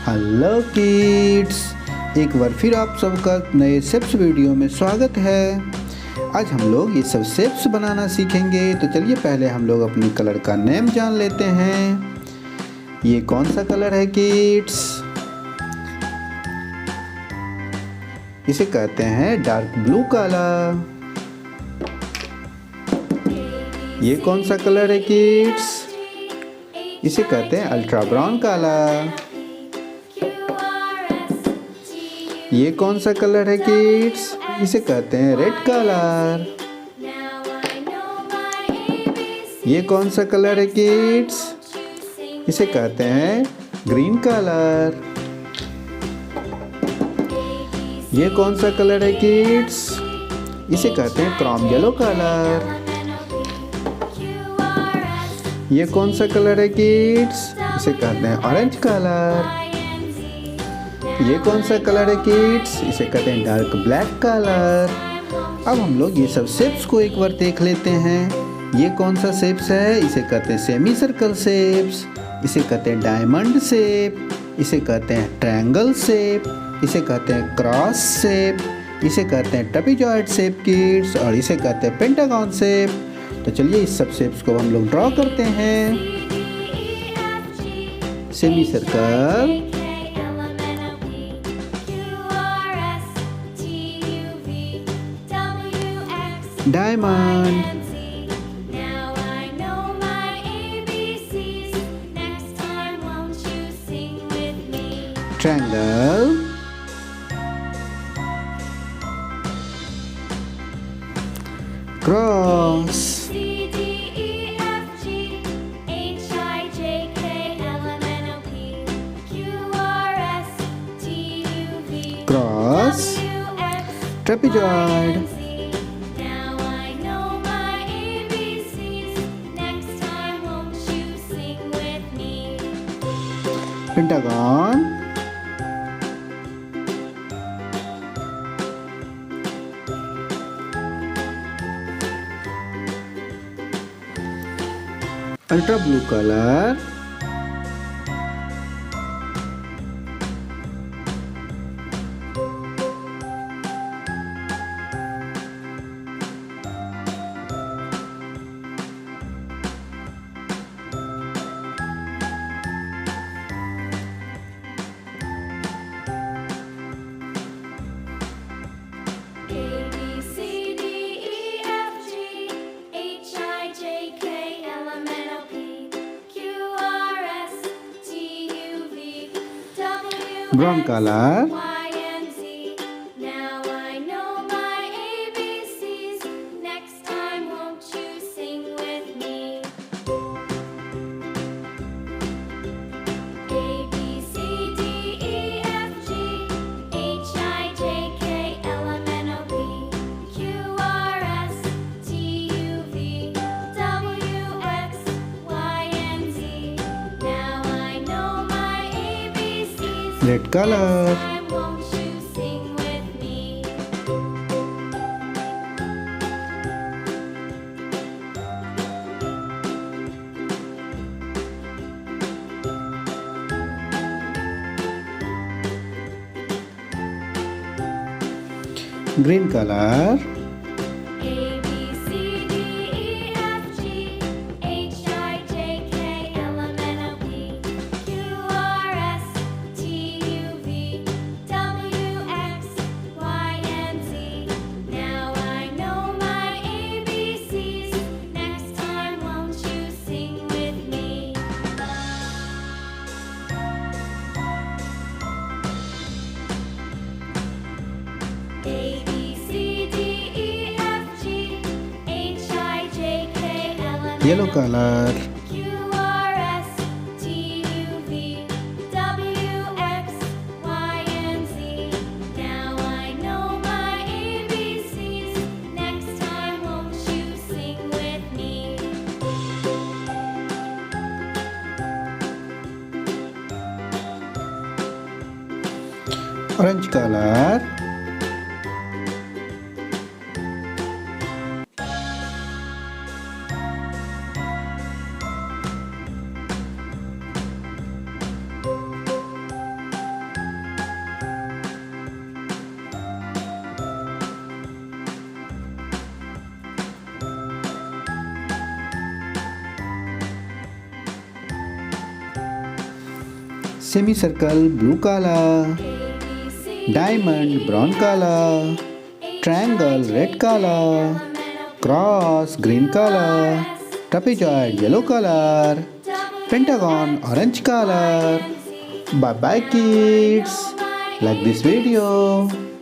Hello kids, एक बार फिर आप सबका नए शेप्स वीडियो में स्वागत है। आज हम लोग ये सब शेप्स बनाना सीखेंगे। तो चलिए पहले हम लोग अपनी कलर का नेम जान लेते हैं। ये कौन सा कलर है किड्स? इसे कहते हैं डार्क ब्लू कलर। ये कौन सा कलर है किड्स? इसे कहते हैं अल्ट्रा ब्राउन कलर। ये कौन सा कलर है किड्स? इसे कहते हैं रेड कलर। ये कौन सा कलर है किड्स? इसे कहते हैं ग्रीन कलर। ये कौन सा कलर है किड्स? इसे कहते हैं क्रोम येलो कलर। ये कौन सा कलर है किड्स? इसे कहते हैं ऑरेंज कलर। ये कौन सा कलर है किड्स? इसे कहते हैं डार्क ब्लैक कलर। अब हम लोग ये सब शेप्स को एक बार देख लेते हैं। ये कौन सा शेप्स है? इसे कहते हैं सेमी सर्कल शेप्स। इसे कहते हैं डायमंड शेप। इसे कहते हैं ट्रायंगल शेप। इसे कहते हैं क्रॉस शेप। इसे कहते हैं ट्रेपेजॉइड शेप किड्स। और इसे कहते हैं पेंटागन शेप। तो चलिए इस सब शेप्स को हम लोग ड्रॉ करते हैं। Semi circle, diamond, triangle, cross, cross, trapezoid, pentagon, ultra blue colour, brown colour, red colour, green colour, yellow colour, orange colour, semicircle blue color, diamond brown color, triangle red color, cross green color, trapezoid yellow color, pentagon orange color. Bye bye kids. Like this video.